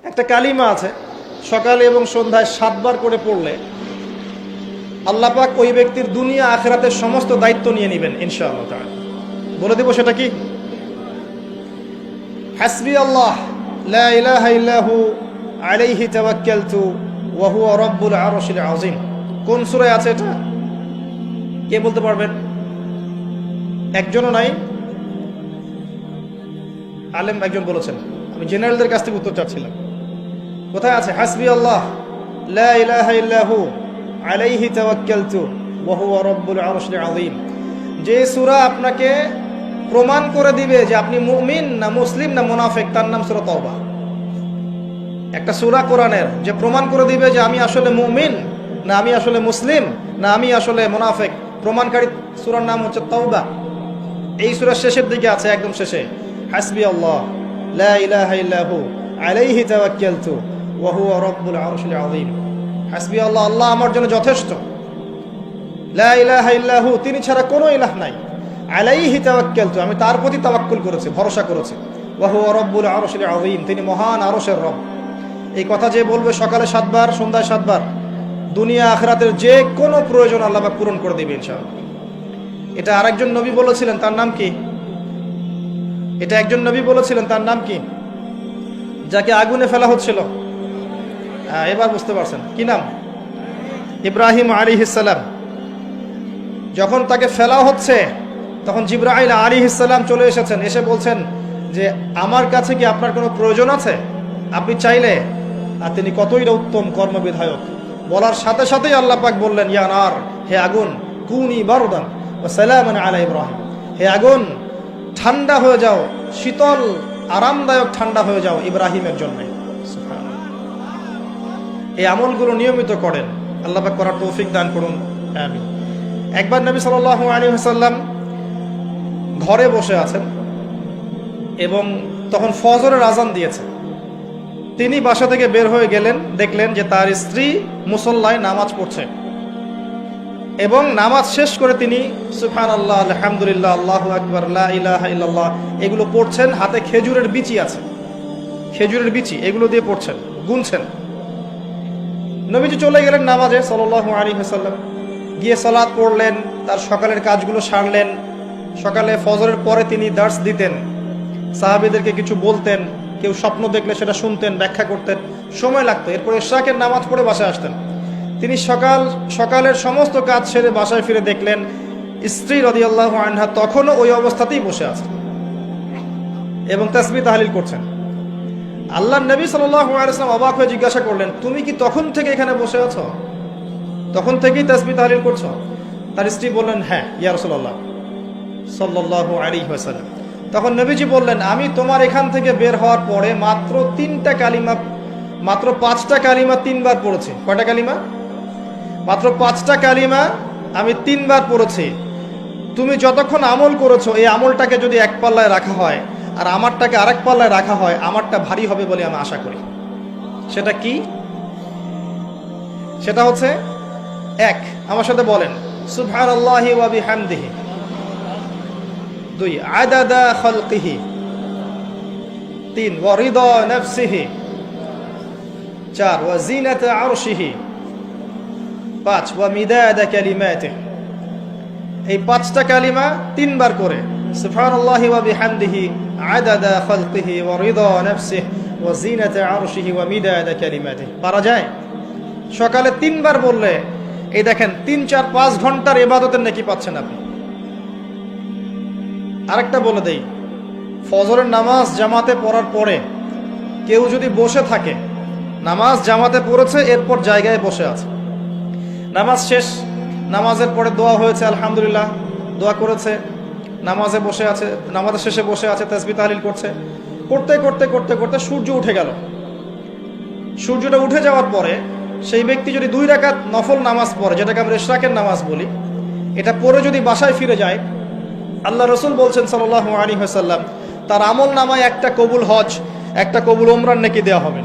একটা কালিমা আছে, সকালে এবং সন্ধ্যায় 7 বার করে পড়লে আল্লাহ পাক ওই ব্যক্তির দুনিয়া আখিরাতের সমস্ত দায়িত্ব নিয়ে নেবেন ইনশাআল্লাহ তাআলা। বলে দেব সেটা কি? হাসবি আল্লাহ লা ইলাহা ইল্লাহু আলাইহি তাওয়াক্কালতু ওয়া হুয়া রাব্বুল আরশিল আযীম। কোন সূরায় আছে এটা? কে বলতে পারবেন? একজনও নাই? আলেম একজন বলেছেন, আমি জেনারেলদের কাছ থেকে উত্তর চাচ্ছিলাম। কোথায় আছে হাসবি আল্লাহ লা ইলাহা ইল্লাহু আলাইহি তাওয়াক্কালতু ওয়া হুয়া রাব্বুল আরশিল আযীম? যে সূরা আপনাকে প্রমাণ করে দিবে যে আপনি মুমিন না মুসলিম না মুনাফিক, তার নাম সূরা তাওবা। একটা সূরা কোরআনের যে প্রমাণ করে দিবে যে আমি আসলে মুমিন না আমি আসলে মুসলিম না আমি আসলে মুনাফিক, প্রমাণকারী সূরার নাম হচ্ছে তাওবা। এই সূরার শেষের দিকে আছে, একদম শেষে, হাসবি আল্লাহ লা ইলাহা ইল্লাহু আলাইহি তাওয়াক্কালতু ওয়া হুয়া রাব্বুল আরশিল আযীম। হাসবি আল্লাহ, আল্লাহ আমার জন্য যথেষ্ট। লা ইলাহা ইল্লাহু, তিনি ছাড়া কোনো ইলাহ নাই। আলাইহি তাওয়াক্কালতু, আমি তার প্রতি তাওয়াক্কুল করেছি, ভরসা করেছি। ওয়া হুয়া রাব্বুল আরশিল আযীম, তিনি মহান আরশের রব। এই কথা যে বলবে সকালে 7 বার সন্ধ্যায় 7 বার, দুনিয়া আখিরাতের যে কোনো প্রয়োজন আল্লাহ পাক পূরণ করে দিবেন ইনশাআল্লাহ। এটা আরেকজন নবী বলেছিলেন, তার নাম কি? এটা একজন নবী বলেছিলেন, তার নাম কি? যাকে আগুনে ফেলা হচ্ছিল, এবার বুঝতে পারছেন কি নাম? ইব্রাহিম আলাইহিস সালাম। যখন তাকে ফেলা হচ্ছে তখন জিবরাইল আলাইহিস সালাম চলে এসেছেন, এসে বলছেন যে আমার কাছে কি আপনার কোনো প্রয়োজন আছে? আপনি চাইলে। আর তিনি কতই না উত্তম কর্মবিধায়ক। বলার সাথে সাথেই আল্লাহ পাক বললেন, ইয়া নার, হে আগুন, কুনি বারদান ওয়া সালামান আলা ইব্রাহিম, হে আগুন ঠান্ডা হয়ে যাও, শীতল আরামদায়ক ঠান্ডা হয়ে যাও ইব্রাহিমের জন্য। এই আমলগুলো নিয়মিত করেন, আল্লাহ পাক করার তৌফিক দান করুন, আমিন। একবার নবী সাল্লাল্লাহু আলাইহি ওয়াসাল্লাম ঘরে বসে আছেন এবং তখন ফজরের আজান দিয়েছে। তিনি বাসা থেকে বের হয়ে গেলেন, দেখলেন যে তার স্ত্রী মুসল্লায় নামাজ পড়ছে এবং নামাজ শেষ করে তিনি সুবহানাল্লাহ, আলহামদুলিল্লাহ, আল্লাহু আকবার, লা ইলাহা ইল্লাল্লাহ এগুলো পড়ছেন। হাতে খেজুরের বিচি আছে, খেজুরের বিচি, এগুলো দিয়ে পড়ছেন, গুনছেন। নবীজি চলে গেলেন নামাজে সাল্লাল্লাহু আলাইহি ওয়াসাল্লাম, গিয়ে সালাত পড়লেন, তার সকালের কাজগুলো সারলেন। সকালে ফজরের পরে তিনি দার্স দিতেন, সাহাবীদেরকে কিছু বলতেন, কেউ স্বপ্ন দেখলে সেটা শুনতেন, ব্যাখ্যা করতেন, সময় লাগতো। এরপর ইশরাকের নামাজ পড়ে বাসায় আসতেন। তিনি সকালের সমস্ত কাজ সেরে বাসায় ফিরে দেখলেন স্ত্রী রাদিয়াল্লাহু আনহা তখনও ওই অবস্থাতেই বসে আছেন এবং তাসবিহ তাহলিল করছেন। আল্লাহর নবী সাল্লাল্লাহু আলাইহি ওয়াসাল্লাম অবাক হয়ে জিজ্ঞাসা করলেন, তুমি কি তখন থেকে এখানে বসে আছো? তখন থেকেই তাসবিহ তাহলিল করছো? তার স্ত্রী বললেন, হ্যাঁ ইয়া রাসূলুল্লাহ সাল্লাল্লাহু আলাইহি ওয়াসাল্লাম। তখন নবীজি বললেন, আমি তোমার এখান থেকে বের হওয়ার পরে মাত্র 5টা কালিমা 3 বার পড়েছি। কয়টা কালিমা? মাত্র 5টা কালিমা আমি 3 বার পড়েছি। তুমি যতক্ষণ আমল করেছো এই আমলটাকে যদি এক পাল্লায় রাখা হয় আর আমারটাকে আরেক পাল্লায় রাখা হয়, আমারটা ভারী হবে বলে আমি আশা করি। সেটা কি? সেটা হচ্ছে 1, আমার সাথে বলেন, সুবহানাল্লাহি ওয়া বিহামদিহি। 2, আদাদা খালকিহি। 3, ওয়া রিদা নাফসিহি। 4, ওয়া জিনাতা আরশিহি। 5, ওয়া মিদাদা কালিমাতিহি। এই 5টা কালিমা 3 বার করে, সুবহানাল্লাহি ওয়া বিহামদিহি, আদাদা খালকিহি, ওয়া রিদা নাফসিহি, ওয়া জিনাতা আরশিহি, ওয়া মিদাদা কালিমাতিহি। পারা যায়? সকালে 3 বার বললে এই দেখেন 3, 4, 5 ঘন্টার ইবাদতের নেকি পাচ্ছেন আপনি। আরেকটা বলে দেই, ফজরের নামাজ জামাতে পড়ার পরে কেউ যদি বসে থাকে, নামাজ জামাতে পড়েছে এরপর জায়গায় বসে আছে, নামাজ শেষ, নামাজের পরে দোয়া হয়েছে আলহামদুলিল্লাহ, দোয়া করেছে, নামাজে বসে আছে, নামাজের শেষে বসে আছে, তাসবিহ তাহলিল করছে, করতে করতে করতে করতে সূর্য উঠে গেল। সূর্যটা উঠে যাওয়ার পরে সেই ব্যক্তি যদি 2 রাকাত নফল নামাজ পড়ে, যেটাকে আমরা ইশরাকের নামাজ বলি, এটা পড়ে যদি বাসায় ফিরে যায়, আল্লাহ রসুল বলছেন সাল্লাল্লাহু আলাইহি ওয়াসাল্লাম, তার আমল নামায় একটা কবুল হজ, একটা কবুল উমরার নেকি দেওয়া হবে।